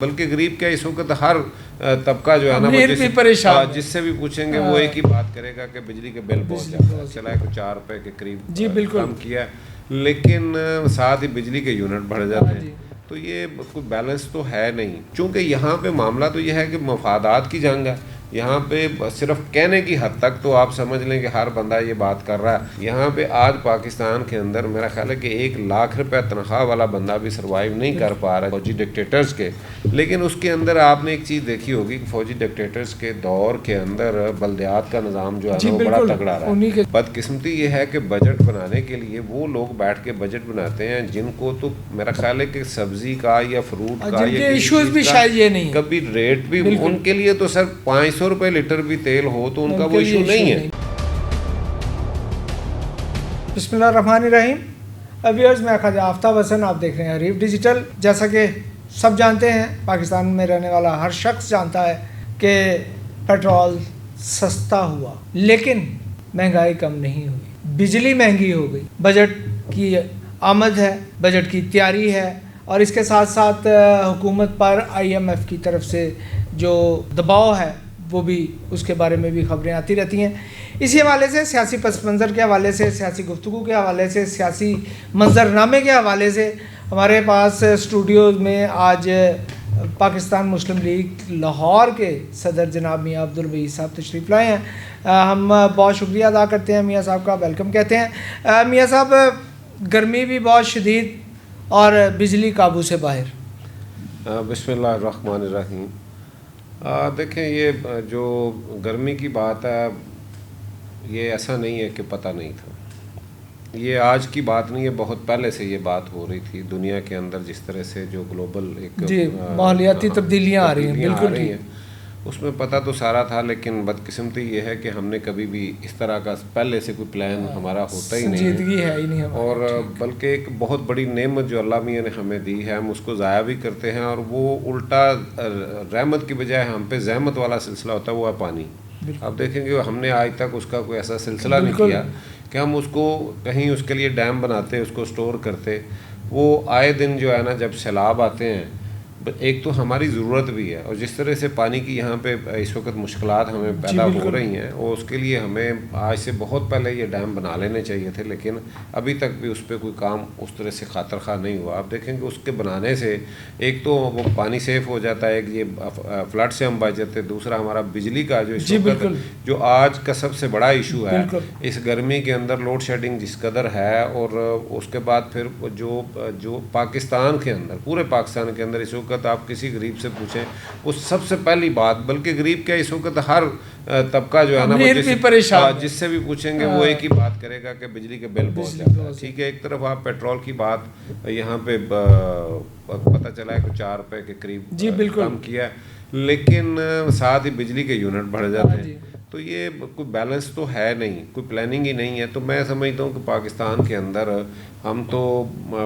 بلکہ غریب کیا اس وقت ہر طبقہ جو ہے نا جس سے بھی پوچھیں گے وہ ایک ہی بات کرے گا کہ بجلی کے بل بہت زیادہ چلا ہے، 4 روپے کے قریب کم کیا ہے، لیکن ساتھ ہی بجلی کے یونٹ بڑھ جاتے ہیں. تو یہ کوئی بیلنس تو ہے نہیں، چونکہ یہاں پہ معاملہ تو یہ ہے کہ مفادات کی جنگ ہے. یہاں پہ صرف کہنے کی حد تک تو آپ سمجھ لیں کہ ہر بندہ یہ بات کر رہا ہے. یہاں پہ آج پاکستان کے اندر میرا خیال ہے کہ 1 لاکھ روپے تنخواہ والا بندہ بھی سروائیو نہیں کر پا رہا ہے فوجی ڈکٹیٹرز کے. لیکن اس کے اندر آپ نے ایک چیز دیکھی ہوگی کہ فوجی ڈکٹیٹرز کے دور کے اندر بلدیات کا نظام جو ہے وہ بڑا تگڑا رہا ہے. بدقسمتی یہ ہے کہ بجٹ بنانے کے لیے وہ لوگ بیٹھ کے بجٹ بناتے ہیں جن کو تو میرا خیال ہے کہ سبزی کا یا فروٹ کا یا ایشوز بھی شاید یہ نہیں کبھی ریٹ بھی ان کے لیے تو سر 500 روپے لیٹر بھی تیل ہو تو ان کا وہ ایشو نہیں ہے. بسم اللہ الرحمن الرحیم. ویورز میں خواجہ آفتاب حسن، آپ دیکھ رہے ہیں حریف ڈیجیٹل. جیسا کہ سب جانتے ہیں، پاکستان میں رہنے والا ہر شخص جانتا ہے کہ پیٹرول سستا ہوا لیکن مہنگائی کم نہیں ہوئی، بجلی مہنگی ہو گئی. بجٹ کی آمد ہے، بجٹ کی تیاری ہے، اور اس کے ساتھ ساتھ حکومت پر IMF کی طرف سے جو دباؤ ہے وہ بھی، اس کے بارے میں بھی خبریں آتی رہتی ہیں. اسی حوالے سے سیاسی پس منظر کے حوالے سے، سیاسی گفتگو کے حوالے سے، سیاسی منظرنامے کے حوالے سے ہمارے پاس اسٹوڈیو میں آج پاکستان مسلم لیگ لاہور کے صدر جناب میاں عبدالوہید صاحب تشریف لائے ہیں. ہم بہت شکریہ ادا کرتے ہیں میاں صاحب کا، ویلکم کہتے ہیں. میاں صاحب، گرمی بھی بہت شدید اور بجلی قابو سے باہر. بسم اللہ الرحمن الرحیم. دیکھیں، یہ جو گرمی کی بات ہے یہ ایسا نہیں ہے کہ پتہ نہیں تھا. یہ آج کی بات نہیں ہے، بہت پہلے سے یہ بات ہو رہی تھی دنیا کے اندر. جس طرح سے جو گلوبل ایک ماحولیاتی تبدیلیاں آ رہی ہیں، بالکل ہیں، اس میں پتہ تو سارا تھا. لیکن بدقسمتی یہ ہے کہ ہم نے کبھی بھی اس طرح کا پہلے سے کوئی پلان ہمارا ہوتا ہی نہیں ہے. اور بلکہ ایک بہت بڑی نعمت جو اللہ میاں نے ہمیں دی ہے، ہم اس کو ضائع بھی کرتے ہیں، اور وہ الٹا رحمت کی بجائے ہم پہ زحمت والا سلسلہ ہوتا ہے، وہ ہے پانی. اب دیکھیں گے ہم نے آج تک اس کا کوئی ایسا سلسلہ نہیں کیا کہ ہم اس کو کہیں اس کے لیے ڈیم بناتے، اس کو سٹور کرتے. وہ آئے دن جو ہے نا، جب سیلاب آتے ہیں، ایک تو ہماری ضرورت بھی ہے، اور جس طرح سے پانی کی یہاں پہ اس وقت مشکلات ہمیں پیدا ہو رہی ہیں، اور اس کے لیے ہمیں آج سے بہت پہلے یہ ڈیم بنا لینے چاہیے تھے. لیکن ابھی تک بھی اس پہ کوئی کام اس طرح سے خاطر خواہ نہیں ہوا. آپ دیکھیں کہ اس کے بنانے سے ایک تو وہ پانی سیف ہو جاتا ہے، ایک یہ فلڈ سے ہم بچ جاتے، دوسرا ہمارا بجلی کا جو اس وقت جو آج کا سب سے بڑا ایشو ہے اس گرمی کے اندر، لوڈ شیڈنگ جس قدر ہے. اور اس کے بعد پھر جو پاکستان کے اندر، پورے پاکستان کے اندر اس وقت آپ کسی غریب سے پوچھیں، وہ سب سے پہلی بات، بلکہ غریب کیا اس وقت ہر طبقہ جو ہے نا جس سے بھی پوچھیں گے وہ ایک ہی بات کرے گا کہ بجلی کے بل بہت زیادہ ہے. ٹھیک ہے، ایک طرف آپ پیٹرول کی بات یہاں پہ پتہ چلا ہے کہ 4 روپے کے قریب کم کیا ہے، لیکن ساتھ ہی بجلی کے یونٹ بڑھ جاتے ہیں. تو یہ کوئی بیلنس تو ہے نہیں، کوئی پلاننگ ہی نہیں ہے. تو میں سمجھتا ہوں کہ پاکستان کے اندر ہم تو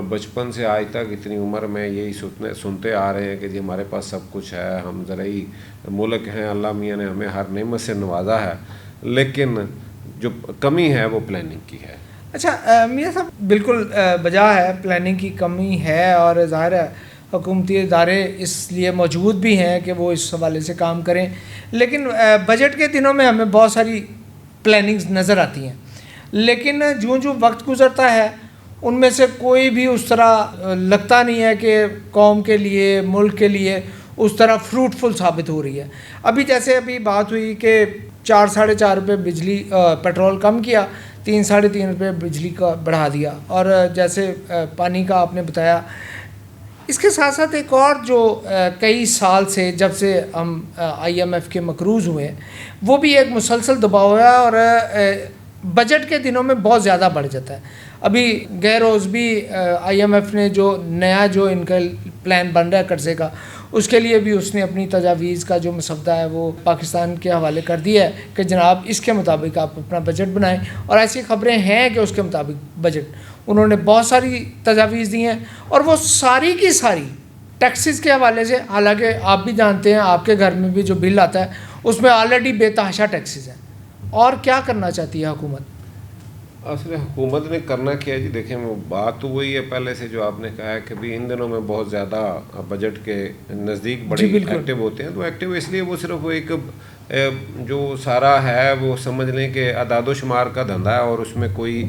بچپن سے آج تک اتنی عمر میں یہی سنتے آ رہے ہیں کہ جی ہمارے پاس سب کچھ ہے، ہم زرعی ملک ہیں، اللہ میاں نے ہمیں ہر نعمت سے نوازا ہے، لیکن جو کمی ہے وہ پلاننگ کی ہے. اچھا میاں صاحب، بالکل بجا ہے، پلاننگ کی کمی ہے، اور ظاہر ہے حکومتی ادارے اس لیے موجود بھی ہیں کہ وہ اس حوالے سے کام کریں. لیکن بجٹ کے دنوں میں ہمیں بہت ساری پلاننگز نظر آتی ہیں، لیکن جو وقت گزرتا ہے ان میں سے کوئی بھی اس طرح لگتا نہیں ہے کہ قوم کے لیے، ملک کے لیے اس طرح فروٹفل ثابت ہو رہی ہے. ابھی بات ہوئی کہ 4-4.5 روپے بجلی پیٹرول کم کیا، 3-3.5 روپے بجلی کا بڑھا دیا، اور جیسے پانی کا آپ نے بتایا. اس کے ساتھ ساتھ ایک اور جو کئی سال سے، جب سے ہم IMF کے مقروض ہوئے ہیں، وہ بھی ایک مسلسل دباؤ ہے، اور بجٹ کے دنوں میں بہت زیادہ بڑھ جاتا ہے. ابھی گئے روز بھی IMF نے جو نیا ان کا پلان بن رہا ہے قرضے کا، اس کے لیے بھی اس نے اپنی تجاویز کا جو مسودہ ہے وہ پاکستان کے حوالے کر دیا ہے کہ جناب اس کے مطابق آپ اپنا بجٹ بنائیں. اور ایسی خبریں ہیں کہ اس کے مطابق بجٹ انہوں نے بہت ساری تجاویز دی ہیں، اور وہ ساری کی ساری ٹیکسز کے حوالے سے. حالانکہ آپ بھی جانتے ہیں، آپ کے گھر میں بھی جو بل آتا ہے اس میں آلریڈی بے تحاشا ٹیکسز ہیں. اور کیا کرنا چاہتی ہے حکومت؟ اصل حکومت نے کرنا کیا ہے جی، دیکھیں وہ بات تو وہی ہے پہلے سے جو آپ نے کہا ہے کہ بھی ان دنوں میں بہت زیادہ بجٹ کے نزدیک بڑے ایکٹیو ہوتے ہیں. تو ایکٹیو اس لیے وہ صرف ایک جو سارا ہے وہ سمجھ لیں کہ اعداد و شمار کا دھندا ہے، اور اس میں کوئی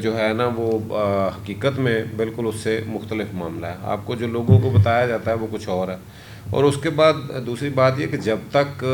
جو ہے نا وہ حقیقت میں بالکل اس سے مختلف معاملہ ہے. آپ کو جو لوگوں کو بتایا جاتا ہے وہ کچھ اور ہے. اور اس کے بعد دوسری بات یہ کہ جب تک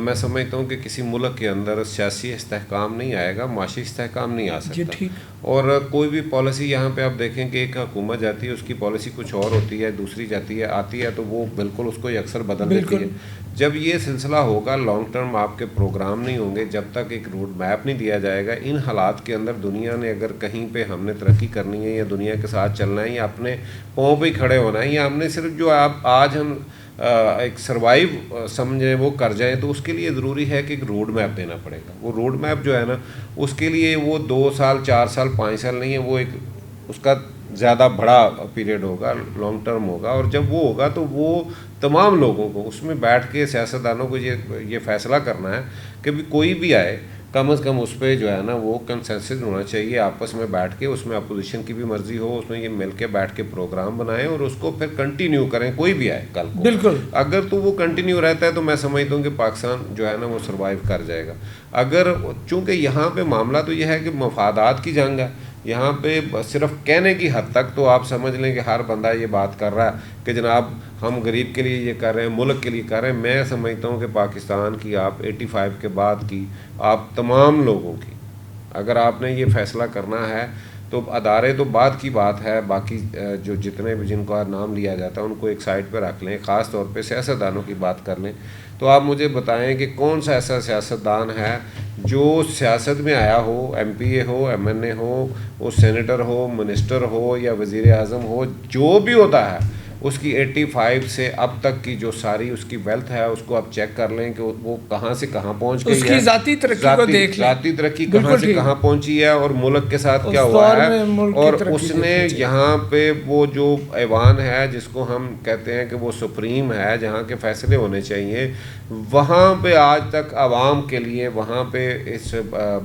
میں سمجھتا ہوں کہ کسی ملک کے اندر سیاسی استحکام نہیں آئے گا، معاشی استحکام نہیں آ سکتا. اور کوئی بھی پالیسی یہاں پہ آپ دیکھیں کہ ایک حکومت جاتی ہے، اس کی پالیسی کچھ اور ہوتی ہے، دوسری جاتی ہے آتی ہے تو وہ بالکل اس کو اکثر بدل دیتی ہے. جب یہ سلسلہ ہوگا لانگ ٹرم آپ کے پروگرام نہیں ہوں گے، جب تک ایک روڈ میپ نہیں دیا جائے گا. ان حالات کے اندر دنیا نے اگر کہیں پہ ہم نے ترقی کرنی ہے یا دنیا کے ساتھ چلنا ہے یا اپنے پاؤں پہ کھڑے ہونا ہے، یا ہم نے صرف جو آج ہم ایک سروائیو سمجھیں وہ کر جائیں، تو اس کے لیے ضروری ہے کہ ایک روڈ میپ دینا پڑے گا. وہ روڈ میپ جو ہے نا اس کے لیے وہ 2 سال 4 سال 5 سال نہیں ہے، وہ ایک اس کا زیادہ بڑا پیریڈ ہوگا، لانگ ٹرم ہوگا. اور جب وہ ہوگا تو وہ تمام لوگوں کو اس میں بیٹھ کے سیاستدانوں کو یہ فیصلہ کرنا ہے کہ بھی کوئی بھی آئے کم از کم اس پہ جو ہے نا وہ کنسنسس ہونا چاہیے آپس میں بیٹھ کے. اس میں اپوزیشن کی بھی مرضی ہو، اس میں یہ مل کے بیٹھ کے پروگرام بنائیں اور اس کو پھر کنٹینیو کریں. کوئی بھی آئے کل کو بالکل اگر تو وہ کنٹینیو رہتا ہے تو میں سمجھتا ہوں کہ پاکستان جو ہے نا وہ سروائیو کر جائے گا. اگر چونکہ یہاں پہ معاملہ تو یہ ہے کہ مفادات کی جنگ ہے یہاں پہ، صرف کہنے کی حد تک تو آپ سمجھ لیں کہ ہر بندہ یہ بات کر رہا ہے کہ جناب ہم غریب کے لیے یہ کر رہے ہیں، ملک کے لیے کر رہے ہیں. میں سمجھتا ہوں کہ پاکستان کی آپ 85 کے بعد کی آپ تمام لوگوں کی اگر آپ نے یہ فیصلہ کرنا ہے تو ادارے تو بعد کی بات ہے، باقی جو جتنے بھی جن کا نام لیا جاتا ہے ان کو ایک سائڈ پہ رکھ لیں. خاص طور پہ سیاستدانوں کی بات کر لیں تو آپ مجھے بتائیں کہ کون سا ایسا سیاستدان ہے جو سیاست میں آیا ہو، ایم پی اے ہو، ایم این اے ہو، وہ سینیٹر ہو، منسٹر ہو یا وزیر اعظم ہو، جو بھی ہوتا ہے اس کی 85 سے اب تک کی جو ساری اس کی ویلتھ ہے اس کو آپ چیک کر لیں کہ وہ کہاں سے کہاں پہنچ گئی ہے، اس کی ذاتی ترقی کو دیکھ لیں، ذاتی ترقی کہاں سے کہاں پہنچی ہے اور ملک کے ساتھ کیا ہوا ہے. اور اس نے یہاں پہ وہ جو ایوان ہے جس کو ہم کہتے ہیں کہ وہ سپریم ہے جہاں کے فیصلے ہونے چاہیے، وہاں پہ آج تک عوام کے لیے، وہاں پہ اس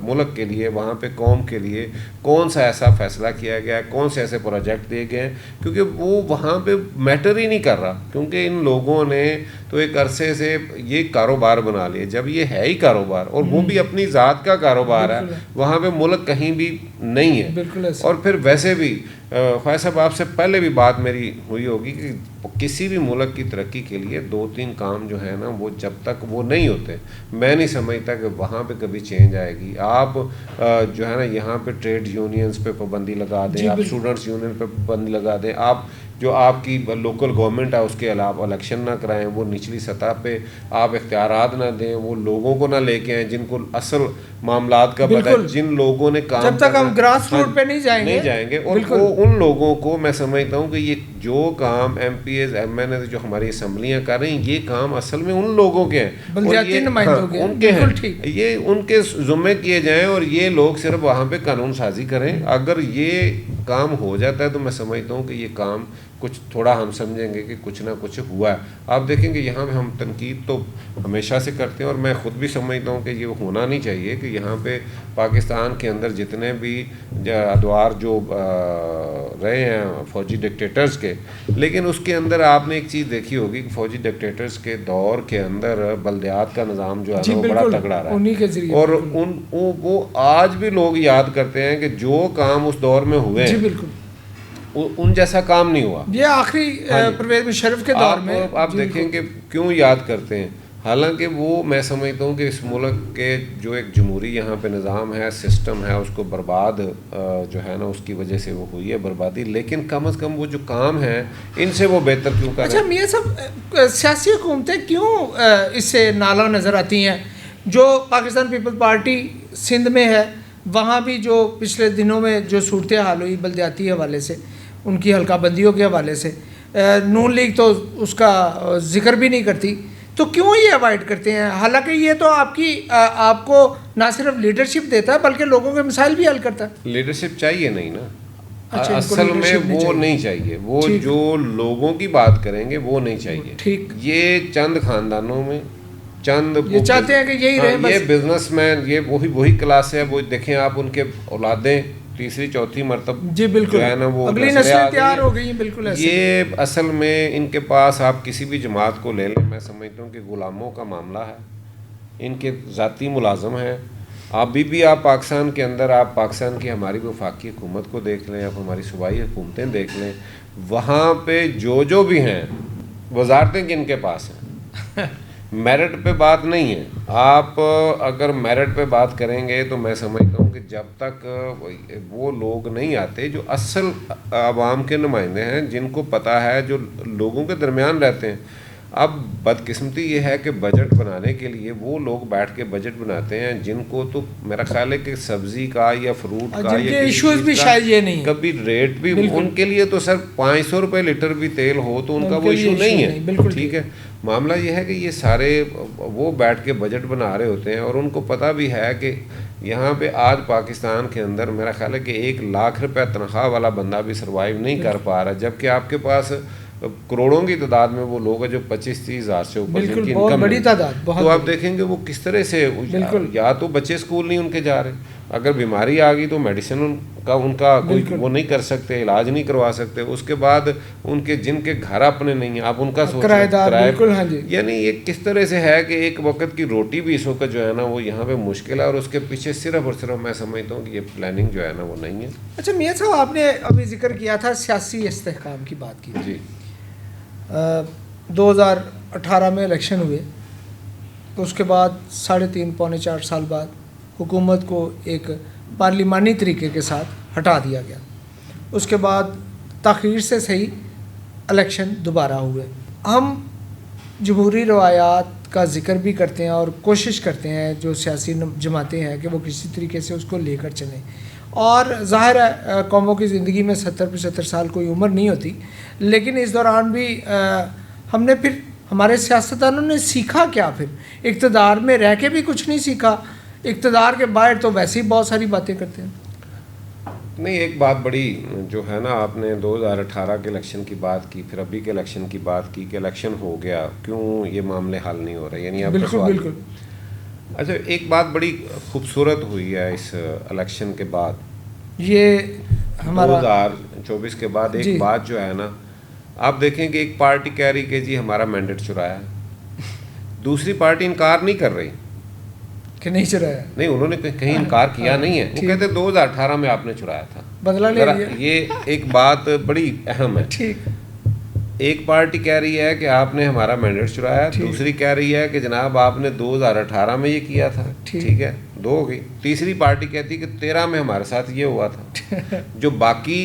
ملک کے لیے، وہاں پہ قوم کے لیے کون سا ایسا فیصلہ کیا گیا ہے، کون سے ایسے پروجیکٹ دیے گئے ہیں. کیونکہ وہ وہاں پہ میٹر ہی نہیں کر رہا، کیونکہ ان لوگوں نے تو ایک عرصے سے یہ کاروبار بنا لیا. جب یہ ہے ہی کاروبار اور وہ بھی اپنی ذات کا کاروبار ہے، وہاں پہ ملک کہیں بھی نہیں ہے. اور پھر ویسے بھی خواجہ صاحب آپ سے پہلے بھی بات میری ہوئی ہوگی کہ کسی بھی ملک کی ترقی کے لیے 2-3 کام جو ہے نا وہ جب تک وہ نہیں ہوتے میں نہیں سمجھتا کہ وہاں پہ کبھی چینج آئے گی. آپ جو ہے نا یہاں پہ ٹریڈ یونینز پہ پابندی لگا دیں، آپ اسٹوڈنٹس یونین پہ پابندی لگا دیں، آپ جو آپ کی لوکل گورنمنٹ ہے اس کے علاوہ الیکشن نہ کرائیں، وہ نچلی سطح پہ آپ اختیارات نہ دیں، وہ لوگوں کو نہ لے کے آئیں جن کو اصل معاملات کا پتہ ہے، جن لوگوں نے کام جب تک ہم گراس روٹ پہ نہیں جائیں گے. اور وہ ان لوگوں کو میں سمجھتا ہوں کہ یہ جو کام M P As M N A جو ہماری اسمبلیاں کر رہی ہیں یہ کام اصل میں ان لوگوں کے ہیں، بلدیاتی نمائندوں کے ان کے ہیں، یہ ان کے ذمے کیے جائیں اور یہ لوگ صرف وہاں پہ قانون سازی کریں. اگر یہ کام ہو جاتا ہے تو میں سمجھتا ہوں کہ یہ کام کچھ تھوڑا ہم سمجھیں گے کہ کچھ نہ کچھ ہوا ہے. آپ دیکھیں گے یہاں پہ ہم تنقید تو ہمیشہ سے کرتے ہیں اور میں خود بھی سمجھتا ہوں کہ یہ ہونا نہیں چاہیے کہ یہاں پہ پاکستان کے اندر جتنے بھی ادوار جو رہے ہیں فوجی ڈکٹیٹرز کے، لیکن اس کے اندر آپ نے ایک چیز دیکھی ہوگی کہ فوجی ڈکٹیٹرز کے دور کے اندر بلدیات کا نظام جو ہے وہ بڑا تگڑا رہا ہے. اور وہ آج بھی لوگ یاد کرتے ہیں کہ جو کام اس دور میں ہوئے ہیں ان جیسا کام نہیں ہوا. یہ آخری پرویز مشرف کے دور میں آپ دیکھیں کہ کیوں یاد کرتے ہیں، حالانکہ وہ میں سمجھتا ہوں کہ اس ملک کے جو ایک جمہوری یہاں پہ نظام ہے، سسٹم ہے، اس کو برباد جو ہے نا اس کی وجہ سے وہ ہوئی ہے بربادی. لیکن کم از کم وہ جو کام ہیں ان سے وہ بہتر کیوں کر رہے ہیں. اچھا میاں صاحب، سیاسی حکومتیں کیوں اس سے نالا نظر آتی ہیں؟ جو پاکستان پیپل پارٹی سندھ میں ہے وہاں بھی جو پچھلے دنوں میں جو صورتحال ہوئی بلدیاتی حوالے سے، ان کی حلقہ بندیوں کے حوالے سے، نون لیگ تو اس کا ذکر بھی نہیں کرتی، تو کیوں یہ اوائڈ کرتے ہیں؟ حالانکہ یہ تو آپ کو نہ صرف لیڈرشپ دیتا ہے بلکہ لوگوں کے مسائل بھی حل کرتا ہے. لیڈرشپ چاہیے نہیں نا، اصل میں وہ نہیں چاہیے، وہ جو لوگوں کی بات کریں گے وہ نہیں چاہیے. یہ چند خاندانوں میں چند یہ چاہتے ہیں کہ یہی رہے بس. یہ بزنس مین، یہ وہی کلاس ہے. وہ دیکھیں آپ ان کے اولادیں تیسری چوتھی مرتبہ جی بالکل جو ہے نا وہ اگلی نسلیں تیار ہو گئی ہیں. بالکل ایسے یہ اصل میں ان کے پاس آپ کسی بھی جماعت کو لے لیں، میں سمجھتا ہوں کہ غلاموں کا معاملہ ہے. ان کے ذاتی ملازم ہیں. ابھی بھی آپ پاکستان کے اندر، آپ پاکستان کی ہماری وفاقی حکومت کو دیکھ لیں، آپ ہماری صوبائی حکومتیں دیکھ لیں، وہاں پہ جو بھی ہیں وزارتیں کن کے پاس ہیں. میرٹ پہ بات نہیں ہے. آپ اگر میرٹ پہ بات کریں گے تو میں سمجھتا ہوں کہ جب تک وہ لوگ نہیں آتے جو اصل عوام کے نمائندے ہیں، جن کو پتہ ہے، جو لوگوں کے درمیان رہتے ہیں. اب بدقسمتی یہ ہے کہ بجٹ بنانے کے لیے وہ لوگ بیٹھ کے بجٹ بناتے ہیں جن کو تو میرا خیال ہے کہ سبزی کا یا فروٹ کا یا ایشوز بھی شاید یہ نہیں کبھی ریٹ بھی ان کے لیے تو سر 500 روپے لیٹر بھی تیل ہو تو ان کا وہ ایشو نہیں ہے. ٹھیک ہے. معاملہ یہ ہے کہ یہ سارے وہ بیٹھ کے بجٹ بنا رہے ہوتے ہیں اور ان کو پتہ بھی ہے کہ یہاں پہ آج پاکستان کے اندر میرا خیال ہے کہ 1 لاکھ روپے تنخواہ والا بندہ بھی سروائیو نہیں کر پا رہا، جبکہ آپ کے پاس کروڑوں کی تعداد میں وہ لوگ ہیں جو 25-30 ہزار سے اوپر جن کی انکم بڑی تعداد. تو آپ دیکھیں گے وہ کس طرح سے، یا تو بچے اسکول نہیں ان کے جا رہے، اگر بیماری آ گئی تو میڈیسن ان کا کوئی وہ نہیں کر سکتے، علاج نہیں کروا سکتے. اس کے بعد ان کے جن کے گھر اپنے نہیں ہیں، آپ ان کا سوچیں. یعنی یہ کس طرح سے ہے کہ ایک وقت کی روٹی بھی اس وقت جو ہے نا وہ یہاں پہ مشکل ہے، اور اس کے پیچھے صرف اور صرف میں سمجھتا ہوں کہ یہ پلاننگ جو ہے نا وہ نہیں ہے. اچھا میاں صاحب، آپ نے ابھی ذکر کیا تھا سیاسی استحکام کی بات کی. جی 2018 میں الیکشن ہوئے تو اس کے بعد 3.5 پونے 4 سال بعد حکومت کو ایک پارلیمانی طریقے کے ساتھ ہٹا دیا گیا. اس کے بعد تاخیر سے صحیح الیکشن دوبارہ ہوئے. ہم جمہوری روایات کا ذکر بھی کرتے ہیں اور کوشش کرتے ہیں جو سیاسی جماعتیں ہیں کہ وہ کسی طریقے سے اس کو لے کر چلیں. اور ظاہر ہے قوموں کی زندگی میں 70-75 سال کوئی عمر نہیں ہوتی، لیکن اس دوران بھی ہم نے پھر ہمارے سیاستدانوں نے سیکھا کیا؟ پھر اقتدار میں رہ کے بھی کچھ نہیں سیکھا، اقتدار کے باہر تو ویسے ہی بہت ساری باتیں کرتے ہیں. نہیں، ایک بات بڑی جو ہے نا، آپ نے 2018 کے الیکشن کی بات کی، پھر ابھی کے الیکشن کی بات کی کہ الیکشن ہو گیا، کیوں یہ معاملے حل نہیں ہو رہے؟ یعنی آپ بالکل. اچھا، ایک بات بڑی خوبصورت ہوئی ہے اس الیکشن کے بعد، یہ ہمارا 2024 کے بعد ایک بات جو ہے نا، آپ دیکھیں کہ ایک پارٹی کہہ رہی کہ جی ہمارا مینڈیٹ چرایا ہے، دوسری پارٹی انکار نہیں کر رہی کہ نہیں چرایا. نہیں، انہوں نے کہیں انکار کیا نہیں ہے. وہ کہتے 2018 میں آپ نے چرایا تھا، بدلہ لے لیا. یہ ایک بات بڑی اہم ہے. ٹھیک. ایک پارٹی کہہ رہی ہے کہ آپ نے ہمارا مینڈیٹ چرایا، دوسری کہہ رہی ہے کہ جناب آپ نے 2018 میں یہ کیا تھا. ٹھیک ہے، 2 ہو گئی. تیسری پارٹی کہتی کہ 13 میں ہمارے ساتھ یہ ہوا تھا. جو باقی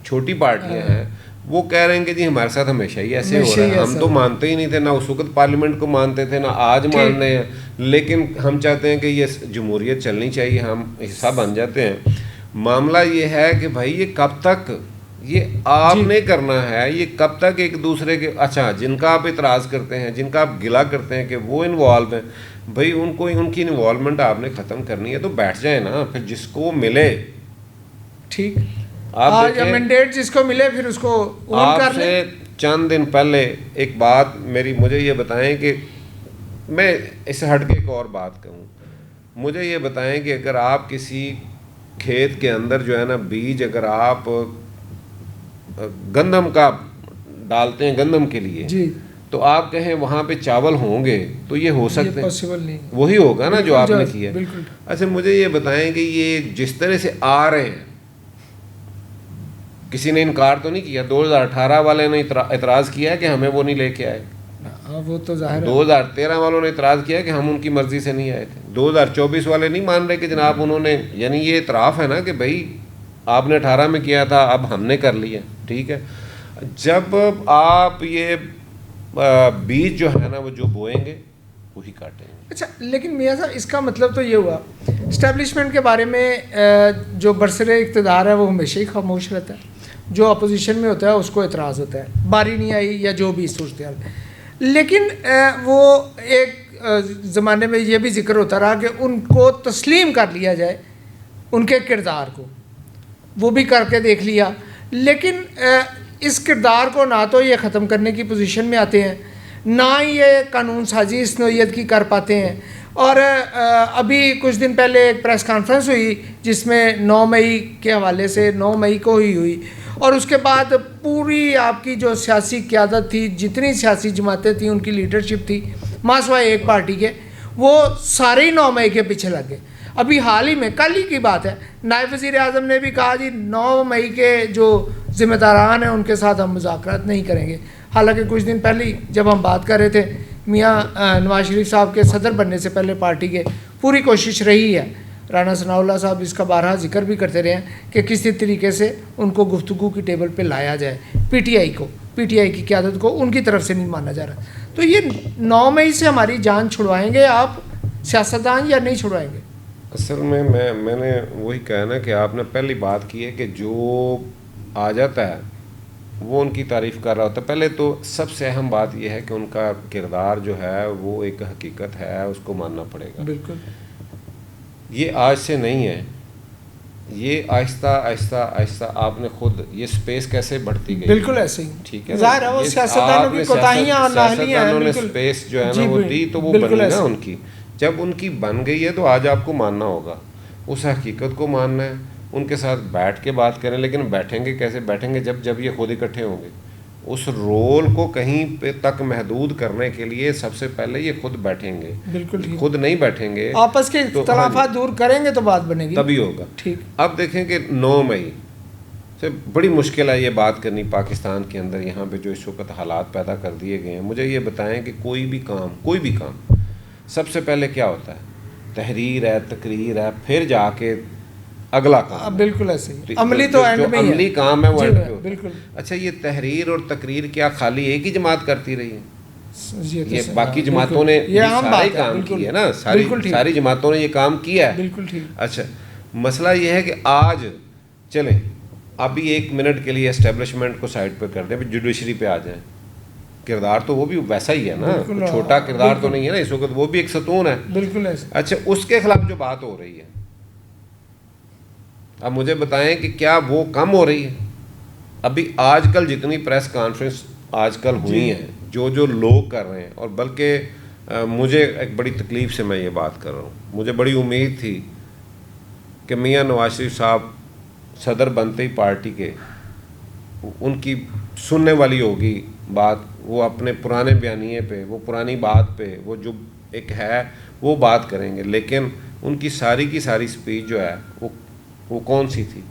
چھوٹی پارٹیاں ہیں وہ کہہ رہے ہیں کہ جی ہمارے ساتھ ہمیشہ ہی ایسے ہو رہا ہے. ہم تو مانتے ہی نہیں تھے، نہ اس وقت پارلیمنٹ کو مانتے تھے، نہ آج مان رہے ہیں، لیکن ہم چاہتے ہیں کہ یہ جمہوریت چلنی چاہیے، ہم حصہ بن جاتے ہیں. معاملہ یہ ہے کہ بھائی یہ کب تک یہ آپ نے کرنا ہے؟ یہ کب تک ایک دوسرے کے، اچھا جن کا آپ اعتراض کرتے ہیں، جن کا آپ گلہ کرتے ہیں کہ وہ انوالو ہیں، بھائی ان کی انوالومنٹ آپ نے ختم کرنی ہے تو بیٹھ جائیں نا، پھر جس کو ملے. ٹھیک. آپ مینڈیٹ جس کو ملے پھر اس کو اون کر لیں. چند دن پہلے ایک بات مجھے یہ بتائیں کہ میں اس سے ہٹ کے ایک اور بات کہوں. مجھے یہ بتائیں کہ اگر آپ کسی کھیت کے اندر جو ہے نا بیج، اگر آپ گندم کا ڈالتے ہیں گندم کے لیے، جی، تو آپ کہیں وہاں پہ چاول ہوں گے تو یہ ہو سکتے ہیں؟ وہی ہوگا نا جو آپ نے کیا. بالکل. اچھا مجھے یہ بتائیں کہ یہ جس طرح سے آ رہے ہیں، کسی نے انکار تو نہیں کیا. 2018 والے نے اعتراض کیا کہ ہمیں وہ نہیں لے کے آئے. وہ تو ظاہر ہے. 2013 والوں نے اعتراض کیا کہ ہم ان کی مرضی سے نہیں آئے تھے. 2024 والے نہیں مان رہے کہ جناب انہوں نے، یعنی یہ اعتراف ہے نا کہ بھائی آپ نے 18 میں کیا تھا، اب ہم نے کر لیا. ٹھیک ہے. جب آپ یہ بیج جو ہے نا وہ جو بوئیں گے وہی کاٹیں گے. اچھا، لیکن میاں صاحب اس کا مطلب تو یہ ہوا اسٹیبلشمنٹ کے بارے میں جو برسر اقتدار ہے وہ ہمیشہ ہی خاموش رہتا ہے، جو اپوزیشن میں ہوتا ہے اس کو اعتراض ہوتا ہے، باری نہیں آئی یا جو بھی صورتحال. لیکن وہ ایک زمانے میں یہ بھی ذکر ہوتا رہا کہ ان کو تسلیم کر لیا جائے، ان کے کردار کو، وہ بھی کر کے دیکھ لیا. لیکن اس کردار کو نہ تو یہ ختم کرنے کی پوزیشن میں آتے ہیں، نہ یہ قانون سازی اس نوعیت کی کر پاتے ہیں. اور ابھی کچھ دن پہلے ایک پریس کانفرنس ہوئی جس میں 9 مئی کے حوالے سے 9 مئی کو ہی ہوئی, اور اس کے بعد پوری آپ کی جو سیاسی قیادت تھی, جتنی سیاسی جماعتیں تھیں ان کی لیڈرشپ تھی ماں سوائے ایک پارٹی کے, وہ سارے ہی 9 مئی کے پیچھے لگ گئے. ابھی حال ہی میں کل ہی کی بات ہے, نائب وزیر اعظم نے بھی کہا جی 9 مئی کے جو ذمہ داران ہیں ان کے ساتھ ہم مذاکرات نہیں کریں گے. حالانکہ کچھ دن پہلے جب ہم بات کر رہے تھے, میاں نواز شریف صاحب کے صدر بننے سے پہلے پارٹی کے پوری کوشش رہی ہے, رانا ثناء اللہ صاحب اس کا بارہا ذکر بھی کرتے رہے ہیں کہ کسی طریقے سے ان کو گفتگو کی ٹیبل پہ لایا جائے. پی ٹی آئی کی قیادت کو ان کی طرف سے نہیں مانا جا رہا. تو یہ 9 مئی سے ہماری جان چھڑوائیں گے آپ سیاستدان یا نہیں چھڑوائیں گے؟ اصل میں نے وہی کہا نا کہ آپ نے پہلی بات کی ہے کہ جو آ جاتا ہے وہ ان کی تعریف کر رہا ہوتا ہے. پہلے تو سب سے اہم بات یہ ہے کہ ان کا کردار جو ہے وہ ایک حقیقت ہے, اس کو ماننا پڑے گا. بالکل, یہ آج سے نہیں ہے, یہ آہستہ آہستہ آہستہ آپ نے خود یہ سپیس کیسے بڑھتی گئی. بالکل ایسے ہی, ٹھیک ہے, ظاہر ہے وہ سیاستدانوں کی کوتاہیاں اور نااہلیاں ہیں. نے سپیس جو ہے نا وہ دی تو وہ بنی نا ان کی. جب ان کی بن گئی ہے تو آج آپ کو ماننا ہوگا, اس حقیقت کو ماننا ہے, ان کے ساتھ بیٹھ کے بات کریں. لیکن بیٹھیں گے کیسے؟ بیٹھیں گے جب یہ خود اکٹھے ہوں گے. اس رول کو کہیں پہ تک محدود کرنے کے لیے سب سے پہلے یہ خود بیٹھیں گے. بالکل, خود نہیں بیٹھیں گے, آپس کے اختلافات دور کریں گے تو بات بنے گی, تبھی ہوگا. ٹھیک. اب دیکھیں کہ 9 مئی سے بڑی مشکل ہے یہ بات کرنی پاکستان کے اندر, یہاں پہ جو اس وقت حالات پیدا کر دیے گئے ہیں. مجھے یہ بتائیں کہ کوئی بھی کام سب سے پہلے کیا ہوتا ہے؟ تحریر ہے, تقریر ہے, پھر جا کے اگلا کام. بالکل ایسے ہی, عملی تو اینڈ میں عملی کام ہے وہ اینڈ پہ. بالکل. اچھا, یہ تحریر اور تقریر کیا خالی ایک ہی جماعت کرتی رہی ہے؟ یہ باقی جماعتوں نے سارے کام کیے نا, ساری جماعتوں نے یہ کام کیا ہے. بالکل ٹھیک. اچھا, مسئلہ یہ ہے کہ آج چلیں ابھی 1 منٹ کے لیے اسٹیبلشمنٹ کو سائڈ پہ کر دیں, جوڈیشری پہ آ جائیں. کردار تو وہ بھی ویسا ہی ہے نا, چھوٹا کردار تو نہیں ہے نا اس وقت, وہ بھی ایک ستون ہے. بالکل ایسا. اچھا, اس کے خلاف جو بات ہو رہی ہے, اب مجھے بتائیں کہ کیا وہ کم ہو رہی ہے؟ ابھی آج کل جتنی پریس کانفرنس آج کل ہوئی ہیں, جو لوگ کر رہے ہیں, اور بلکہ مجھے ایک بڑی تکلیف سے میں یہ بات کر رہا ہوں. مجھے بڑی امید تھی کہ میاں نواز شریف صاحب صدر بنتے ہی پارٹی کے, ان کی سننے والی ہوگی بات, وہ اپنے پرانے بیانیے پہ, وہ پرانی بات پہ, وہ جو ایک ہے وہ بات کریں گے. لیکن ان کی ساری سپیچ جو ہے وہ کون سی تھی؟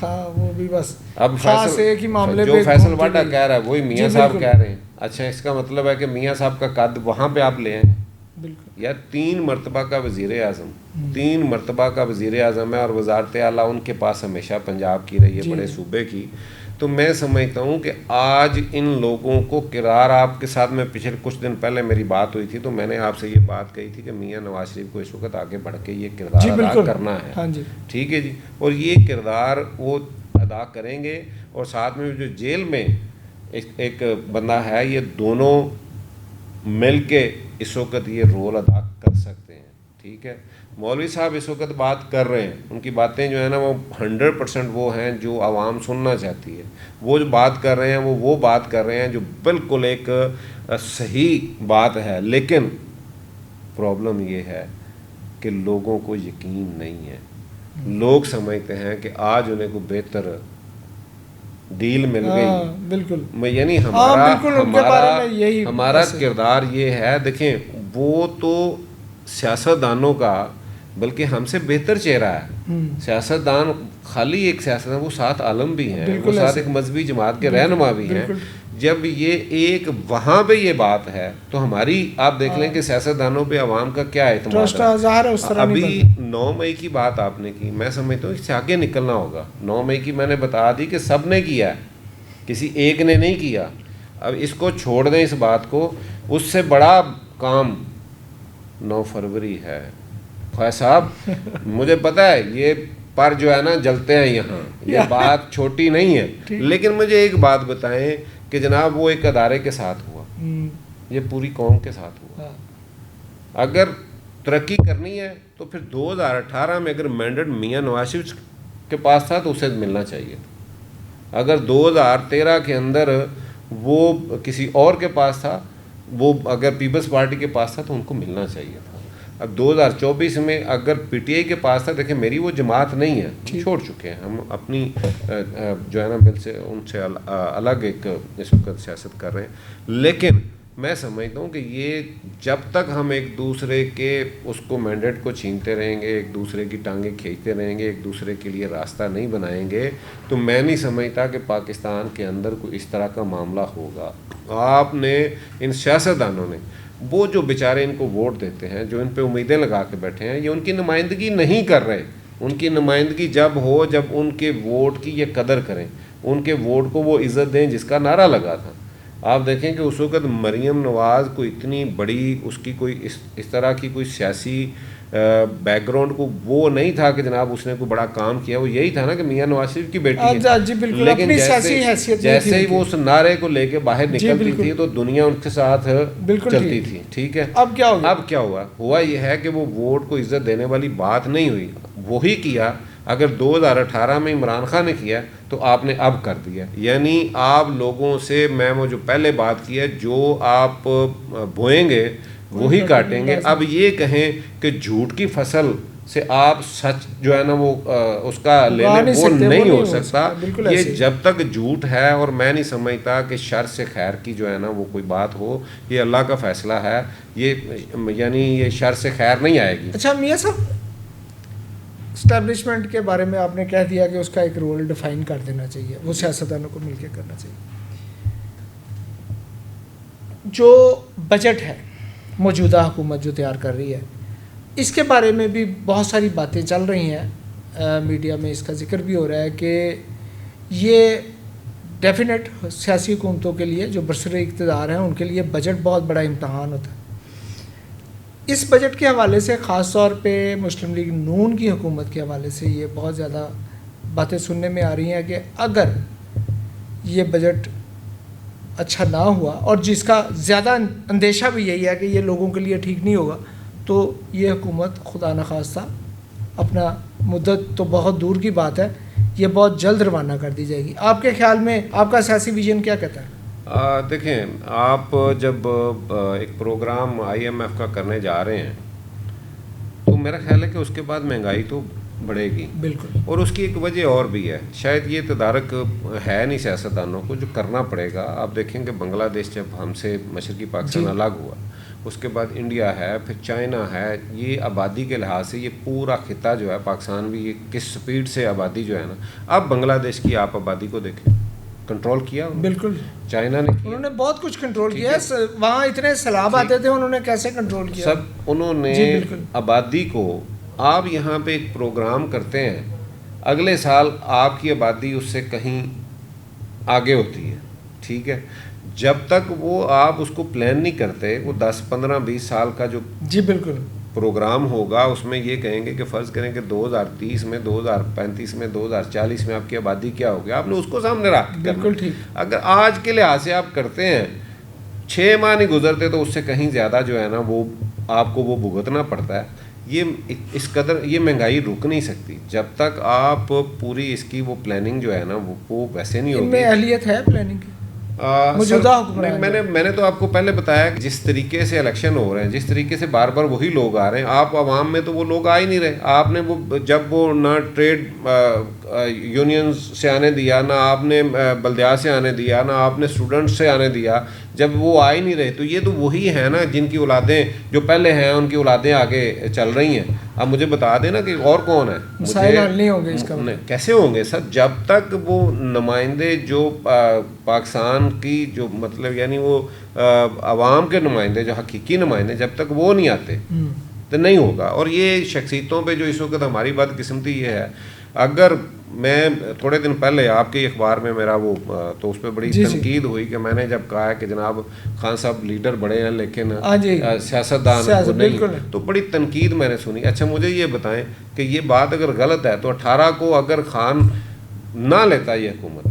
ہاں, وہ بھی بس اب خاص ایک ہی معاملے جو پہ فیصل واڈا کہہ رہا ہے وہی میاں صاحب کہہ رہے ہیں. اچھا, اس کا مطلب ہے کہ میاں صاحب کا قد وہاں پہ آپ لے آئیں. بالکل یار 3 مرتبہ کا وزیر اعظم, 3 مرتبہ کا وزیر اعظم ہے, اور وزارت اعلیٰ ان کے پاس ہمیشہ پنجاب کی رہی ہے, بڑے صوبے کی. تو میں سمجھتا ہوں کہ آج ان لوگوں کو قرار, آپ کے ساتھ میں پچھلے کچھ دن پہلے میری بات ہوئی تھی تو میں نے آپ سے یہ بات کہی تھی کہ میاں نواز شریف کو اس وقت آگے بڑھ کے یہ کردار ادا کرنا ہے. ہاں جی, ٹھیک ہے جی, اور یہ کردار وہ ادا کریں گے. اور ساتھ میں جو جیل میں ایک بندہ ہے, یہ دونوں مل کے اس وقت یہ رول ادا کر سکتے ہیں. ٹھیک ہے, مولوی صاحب اس وقت بات کر رہے ہیں, ان کی باتیں جو ہیں نا وہ 100% وہ ہیں جو عوام سننا چاہتی ہے. وہ جو بات کر رہے ہیں وہ بات کر رہے ہیں جو بالکل ایک صحیح بات ہے. لیکن پرابلم یہ ہے کہ لوگوں کو یقین نہیں ہے. لوگ سمجھتے ہیں کہ آج انہیں کو بہتر ڈیل مل گئی. بالکل, یعنی ہمارا کردار یہ ہے. دیکھیں, وہ تو سیاستدانوں کا بلکہ ہم سے بہتر چہرہ ہے. سیاستدان خالی ایک سیاستدان, وہ 7 عالم بھی ہیں, وہ 7 ایک مذہبی جماعت کے رہنما بھی ہیں. جب یہ ایک وہاں پہ یہ بات ہے تو ہماری آپ دیکھ لیں کہ سیاستدانوں پہ عوام کا کیا اعتماد ہے. ابھی 9 مئی کی بات آپ نے کی, میں سمجھتا ہوں اس سے آگے نکلنا ہوگا. 9 مئی کی میں نے بتا دی کہ سب نے کیا ہے, کسی ایک نے نہیں کیا. اب اس کو چھوڑ دیں اس بات کو. اس سے بڑا کام 9 فروری ہے. خواہ صاحب مجھے پتہ ہے یہ پر جو ہے نا جلتے ہیں یہاں, یہ بات چھوٹی نہیں ہے. لیکن مجھے ایک بات بتائیں کہ جناب وہ ایک ادارے کے ساتھ ہوا, یہ پوری قوم کے ساتھ ہوا. اگر ترقی کرنی ہے تو پھر 2018 میں اگر مینڈیٹ میاں نواز شریف کے پاس تھا تو اسے ملنا چاہیے تھا. اگر 2013 کے اندر وہ کسی اور کے پاس تھا, وہ اگر پیپلز پارٹی کے پاس تھا تو ان کو ملنا چاہیے تھا. اب 2024 میں اگر پی ٹی آئی کے پاس تھا, دیکھیں میری وہ جماعت نہیں ہے, چھوڑ چکے ہیں ہم اپنی جو ہے نا بل سے ان سے الگ ایک اس وقت سیاست کر رہے ہیں. لیکن میں سمجھتا ہوں کہ یہ جب تک ہم ایک دوسرے کے اس کو مینڈیٹ کو چھینتے رہیں گے, ایک دوسرے کی ٹانگیں کھینچتے رہیں گے, ایک دوسرے کے لیے راستہ نہیں بنائیں گے, تو میں نہیں سمجھتا کہ پاکستان کے اندر کوئی اس طرح کا معاملہ ہوگا. آپ نے ان سیاستدانوں نے, وہ جو بیچارے ان کو ووٹ دیتے ہیں, جو ان پہ امیدیں لگا کے بیٹھے ہیں, یہ ان کی نمائندگی نہیں کر رہے. ان کی نمائندگی جب ہو جب ان کے ووٹ کی یہ قدر کریں, ان کے ووٹ کو وہ عزت دیں جس کا نعرہ لگا تھا. آپ دیکھیں کہ اس وقت مریم نواز کو اتنی بڑی اس کی کوئی اس طرح کی کوئی سیاسی بیک گراؤنڈ کو وہ نہیں تھا کہ جناب اس نے کوئی بڑا کام کیا. وہ یہی تھا نا کہ میاں نواز شریف کی بیٹی ہے, لیکن جیسے ہی وہ اس نعرے کو لے کے باہر نکلتی تھی تو دنیا ان کے ساتھ چلتی تھی. ٹھیک ہے, اب کیا ہوا یہ ہے کہ وہ ووٹ کو عزت دینے والی بات نہیں ہوئی. وہی کیا اگر 2018 میں عمران خان نے کیا تو آپ نے اب کر دیا. یعنی آپ لوگوں سے, میں وہ جو پہلے بات کی ہے, جو آپ بوئیں گے وہی کاٹیں گے. اب یہ کہیں کہ جھوٹ کی فصل سے آپ سچ جو ہے نا وہ اس کا لینے وہ نہیں ہو سکتا. یہ جب تک جھوٹ ہے, اور میں نہیں سمجھتا کہ شر سے خیر کی جو ہے نا وہ کوئی بات ہو. یہ اللہ کا فیصلہ ہے, یہ یعنی یہ شر سے خیر نہیں آئے گی. اچھا میاں صاحب, اسٹیبلشمنٹ کے بارے میں آپ نے کہہ دیا کہ اس کا ایک رول ڈیفائن کر دینا چاہیے, وہ سیاستدانوں کو مل کے کرنا چاہیے. جو بجٹ ہے موجودہ حکومت جو تیار کر رہی ہے, اس کے بارے میں بھی بہت ساری باتیں چل رہی ہیں, میڈیا میں اس کا ذکر بھی ہو رہا ہے کہ یہ ڈیفینیٹ سیاسی حکومتوں کے لیے جو برسر اقتدار ہیں ان کے لیے بجٹ بہت بڑا امتحان ہوتا ہے. اس بجٹ کے حوالے سے خاص طور پہ مسلم لیگ نون کی حکومت کے حوالے سے یہ بہت زیادہ باتیں سننے میں آ رہی ہیں کہ اگر یہ بجٹ اچھا نہ ہوا, اور جس کا زیادہ اندیشہ بھی یہی ہے کہ یہ لوگوں کے لیے ٹھیک نہیں ہوگا, تو یہ حکومت خدا نخواستہ اپنا مدت تو بہت دور کی بات ہے, یہ بہت جلد روانہ کر دی جائے گی. آپ کے خیال میں آپ کا سیاسی ویژن کیا کہتا ہے؟ دیکھیں, آپ جب ایک پروگرام آئی ایم ایف کا کرنے جا رہے ہیں تو میرا خیال ہے کہ اس کے بعد مہنگائی تو بڑھے گی. بالکل. اور اس کی ایک وجہ اور بھی ہے, شاید یہ تدارک ہے نہیں سیاستدانوں کو, جو کرنا پڑے گا. آپ دیکھیں کہ بنگلہ دیش جب ہم سے مشرقی پاکستان الگ ہوا, اس کے بعد انڈیا ہے, پھر چائنا ہے. یہ آبادی کے لحاظ سے یہ پورا خطہ جو ہے پاکستان بھی, یہ کس سپیڈ سے آبادی جو ہے نا, اب بنگلہ دیش کی آپ آبادی کو دیکھیں, کنٹرول کیا. بالکل, چائنا نے انہوں نے بہت کچھ کنٹرول کیا. وہاں اتنے سیلاب آتے تھے, انہوں نے کیسے کنٹرول کیا؟ سب انہوں نے آبادی کو. آپ یہاں پہ ایک پروگرام کرتے ہیں, اگلے سال آپ کی آبادی اس سے کہیں آگے ہوتی ہے. ٹھیک ہے, جب تک وہ آپ اس کو پلان نہیں کرتے, وہ 10 15 20 سال کا جو بالکل پروگرام ہوگا اس میں یہ کہیں گے کہ فرض کریں کہ 2030 میں, 2035 میں, 2040 میں آپ کی آبادی کیا ہوگی, آپ نے اس کو سامنے رکھ. بالکل ٹھیک. اگر آج کے لحاظ سے آپ کرتے ہیں, 6 ماہ نہیں گزرتے تو اس سے کہیں زیادہ جو ہے نا وہ آپ کو وہ بھگتنا پڑتا ہے. یہ اس قدر یہ مہنگائی رک نہیں سکتی جب تک آپ پوری اس کی وہ پلاننگ جو ہے نا وہ ویسے نہیں ہوگی. ان میں اہلیت ہے پلاننگ کی موجودہ حکمران؟ میں نے تو آپ کو پہلے بتایا کہ جس طریقے سے الیکشن ہو رہے ہیں, جس طریقے سے بار بار وہی لوگ آ رہے ہیں, آپ عوام میں تو وہ لوگ آ ہی نہیں رہے. آپ نے وہ جب وہ نہ ٹریڈ یونینز سے آنے دیا, نہ آپ نے بلدیات سے آنے دیا, نہ آپ نے اسٹوڈنٹس سے آنے دیا, جب وہ آ ہی نہیں رہے تو یہ تو وہی ہیں نا جن کی اولادیں جو پہلے ہیں ان کی اولادیں آگے چل رہی ہیں. اب مجھے بتا دیں نا کہ اور کون ہے. مسائل حل نہیں ہوں گے اس کا. کیسے ہوں گے سر, جب تک وہ نمائندے جو پاکستان کی جو مطلب یعنی وہ عوام کے نمائندے جو حقیقی نمائندے جب تک وہ نہیں آتے تو نہیں ہوگا. اور یہ شخصیتوں پہ جو اس وقت ہماری بدقسمتی یہ ہے, اگر میں تھوڑے دن پہلے آپ کے اخبار میں میرا وہ تو اس پہ بڑی تنقید ہوئی کہ میں نے جب کہا کہ جناب خان صاحب لیڈر بڑے ہیں لیکن سیاستدان نہیں, تو بڑی تنقید میں نے سنی. اچھا مجھے یہ بتائیں کہ یہ بات اگر غلط ہے تو 18 کو اگر خان نہ لیتا یہ حکومت,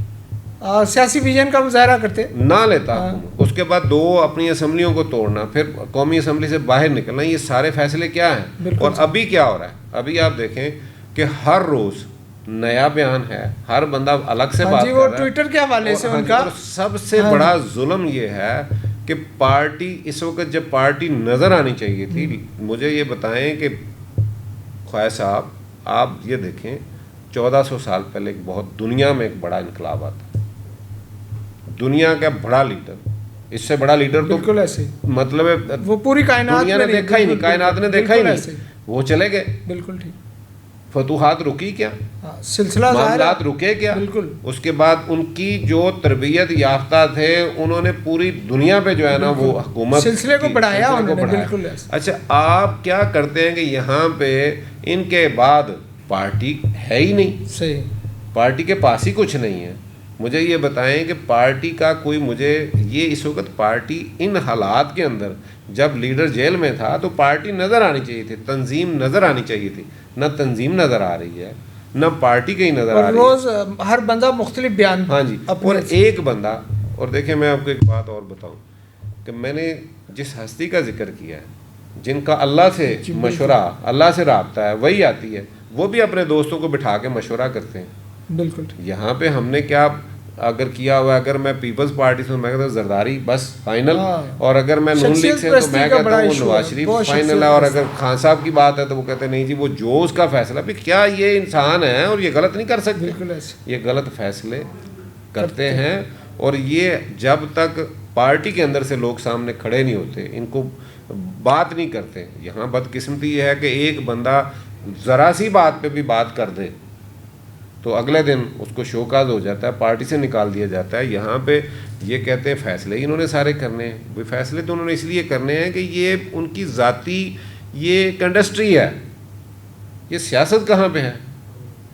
سیاسی ویژن کا مظاہرہ کرتے نہ لیتا حکومت, اس کے بعد 2 اپنی اسمبلیوں کو توڑنا, پھر قومی اسمبلی سے باہر نکلنا, یہ سارے فیصلے کیا ہیں؟ اور ابھی کیا ہو رہا ہے, ابھی آپ دیکھیں کہ ہر روز نیا بیان ہے, ہر بندہ الگ سے بات کر رہا ہے. وہ ٹویٹر کے حوالے سے ان کا سب سے بڑا ظلم یہ ہے کہ پارٹی اس وقت جب پارٹی نظر آنی چاہیے تھی، مجھے یہ بتائیں کہ خواجہ صاحب آپ یہ دیکھیں 1400 سال پہلے ایک بہت دنیا میں ایک بڑا انقلاب آتا، دنیا کا بڑا لیڈر، اس سے بڑا لیڈر تو بالکل ایسے مطلب وہ پوری کائنات دنیا نے دیکھا ہی نہیں، کائنات نے دیکھا ہی نہیں، وہ چلے گئے، بالکل ٹھیک، فتوحات رکی کیا، سلسلہ معاملات رکے کیا، بالکل، اس کے بعد ان کی جو تربیت یافتہ تھے انہوں نے پوری دنیا پہ جو ہے نا وہ حکومت سلسلے کو بڑھایا انہوں نے، بالکل۔ اچھا آپ کیا کرتے ہیں کہ یہاں پہ ان کے بعد پارٹی ہے ہی نہیں، صحیح، پارٹی کے پاس ہی کچھ نہیں ہے، مجھے یہ بتائیں کہ پارٹی کا کوئی، مجھے یہ اس وقت پارٹی ان حالات کے اندر جب لیڈر جیل میں تھا تو پارٹی نظر آنی چاہیے تھی، تنظیم نظر آنی چاہیے تھی، نہ تنظیم نظر آ رہی ہے، نہ پارٹی کہیں نظر آ رہی ہے، روز ہر بندہ مختلف بیان، ہاں جی، اور ایک بندہ، اور دیکھیں میں آپ کو ایک بات اور بتاؤں کہ میں نے جس ہستی کا ذکر کیا ہے، جن کا اللہ سے مشورہ، اللہ سے رابطہ ہے، وہی آتی ہے، وہ بھی اپنے دوستوں کو بٹھا کے مشورہ کرتے ہیں، بالکل۔ یہاں پہ ہم نے کیا اگر کیا ہوا ہے، اگر میں پیپلز پارٹی سے میں کہتا ہوں زرداری بس فائنل، اور اگر میں نون لیگ سے تو میں کہتا ہوں وہ نواز شریف فائنل ہے، اور اگر خان صاحب کی بات ہے تو وہ کہتے ہیں نہیں جی وہ جو اس کا فیصلہ بھی، کیا یہ انسان ہے اور یہ غلط نہیں کر سکتے، یہ غلط فیصلے کرتے ہیں، اور یہ جب تک پارٹی کے اندر سے لوگ سامنے کھڑے نہیں ہوتے ان کو بات نہیں کرتے۔ یہاں بدقسمتی یہ ہے کہ ایک بندہ ذرا سی بات پہ بھی بات کر دے تو اگلے دن اس کو شوکاز ہو جاتا ہے، پارٹی سے نکال دیا جاتا ہے۔ یہاں پہ یہ کہتے ہیں فیصلے ہی انہوں نے سارے کرنے ہیں، وہ فیصلے تو انہوں نے اس لیے کرنے ہیں کہ یہ ان کی ذاتی یہ ایک انڈسٹری ہے، یہ سیاست کہاں پہ ہے،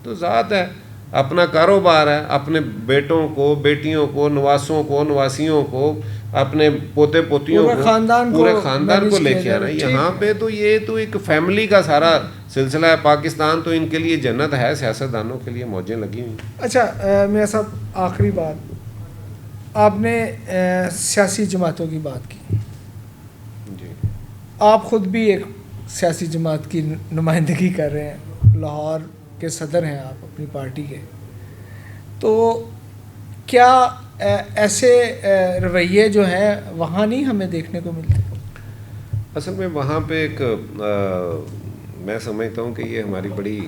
تو ذات ہے، اپنا کاروبار ہے، اپنے بیٹوں کو، بیٹیوں کو، نواسوں کو، نواسیوں کو، اپنے پوتے پوتیوں کو، پورے خاندان کو لے کے آنا۔ یہاں پہ تو یہ تو ایک فیملی کا سارا سلسلہ ہے۔ پاکستان تو ان کے لیے جنت ہے، سیاستدانوں کے لیے موجیں لگی ہوئی۔ اچھا میاں صاحب آخری بات، آپ نے سیاسی جماعتوں کی بات کی، جی آپ خود بھی ایک سیاسی جماعت کی نمائندگی کر رہے ہیں، لاہور کے صدر ہیں آپ اپنی پارٹی کے، تو کیا ایسے رویے جو ہیں وہاں نہیں ہمیں دیکھنے کو ملتے؟ اصل میں وہاں پہ ایک میں سمجھتا ہوں کہ یہ ہماری بڑی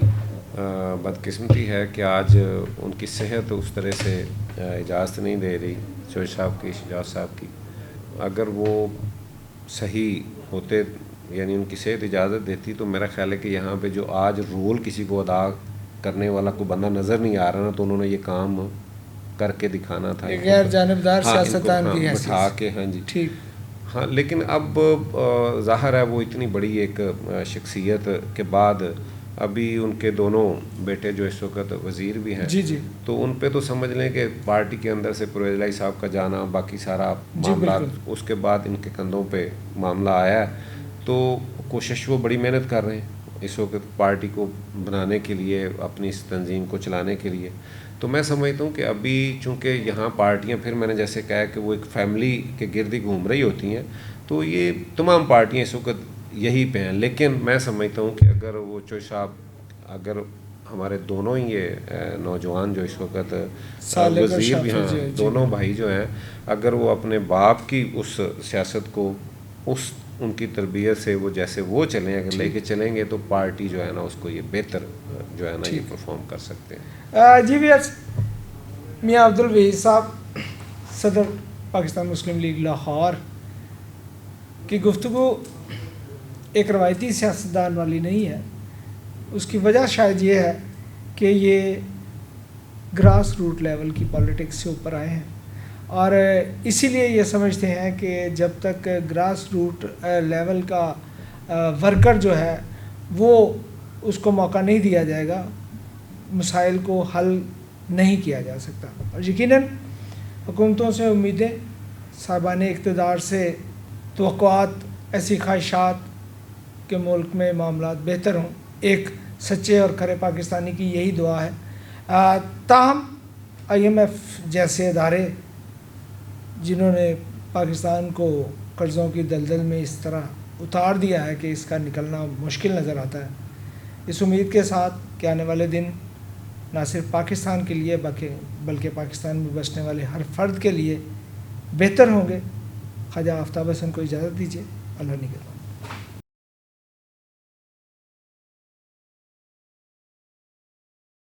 بدقسمتی ہے کہ آج ان کی صحت اس طرح سے اجازت نہیں دے رہی، شویش صاحب کی، شجاعت صاحب کی۔ اگر وہ صحیح ہوتے، یعنی ان کی صحت اجازت دیتی، تو میرا خیال ہے کہ یہاں پہ جو آج رول کسی کو ادا کرنے والا کوئی بندہ نظر نہیں آ رہا نا، تو انہوں نے یہ کام کر کے دکھانا تھا، غیر جانبدار سیاستدان کی حیثیت بٹھا کے۔ ہاں جی ٹھیک، ہاں، لیکن اب ظاہر ہے وہ اتنی بڑی ایک شخصیت کے بعد ابھی ان کے دونوں بیٹے جو اس وقت وزیر بھی ہیں، جی جی، تو ان پہ تو سمجھ لیں کہ پارٹی کے اندر سے پرویز الہی صاحب کا جانا، باقی سارا معاملات، اس کے بعد ان کے کندھوں پہ معاملہ آیا ہے، تو کوشش وہ بڑی محنت کر رہے ہیں اس وقت پارٹی کو بنانے کے لیے، اپنی اس تنظیم کو چلانے کے لیے۔ تو میں سمجھتا ہوں کہ ابھی چونکہ یہاں پارٹیاں، پھر میں نے جیسے کہا کہ وہ ایک فیملی کے گرد ہی گھوم رہی ہوتی ہیں، تو یہ تمام پارٹیاں اس وقت یہی پہ ہیں۔ لیکن میں سمجھتا ہوں کہ اگر وہ چوئی صاحب، اگر ہمارے دونوں ہی یہ نوجوان جو اس وقت وزیر بھی ہیں، دونوں بھائی جو ہیں، اگر وہ اپنے باپ کی اس سیاست کو، اس ان کی تربیت سے وہ جیسے وہ چلیں، اگر لے کے چلیں گے، تو پارٹی جو ہے نا اس کو یہ بہتر جو ہے نا یہ پرفارم کر سکتے ہیں۔ جی بھی میاں عبدالوہید صاحب، صدر پاکستان مسلم لیگ لاہور کی گفتگو ایک روایتی سیاستدان والی نہیں ہے۔ اس کی وجہ شاید یہ ہے کہ یہ گراس روٹ لیول کی پالیٹکس سے اوپر آئے ہیں، اور اسی لیے یہ سمجھتے ہیں کہ جب تک گراس روٹ لیول کا ورکر جو ہے وہ اس کو موقع نہیں دیا جائے گا، مسائل کو حل نہیں کیا جا سکتا۔ اور یقیناً حکومتوں سے امیدیں، صاحبان اقتدار سے توقعات، ایسی خواہشات کہ ملک میں معاملات بہتر ہوں، ایک سچے اور کھرے پاکستانی کی یہی دعا ہے۔ تاہم IMF جیسے ادارے جنہوں نے پاکستان کو قرضوں کی دلدل میں اس طرح اتار دیا ہے کہ اس کا نکلنا مشکل نظر آتا ہے، اس امید کے ساتھ کہ آنے والے دن نہ صرف پاکستان کے لیے بلکہ پاکستان میں بسنے والے ہر فرد کے لیے بہتر ہوں گے، خواجہ آفتاب حسن کو اجازت دیجیے. اللہ نگہبان.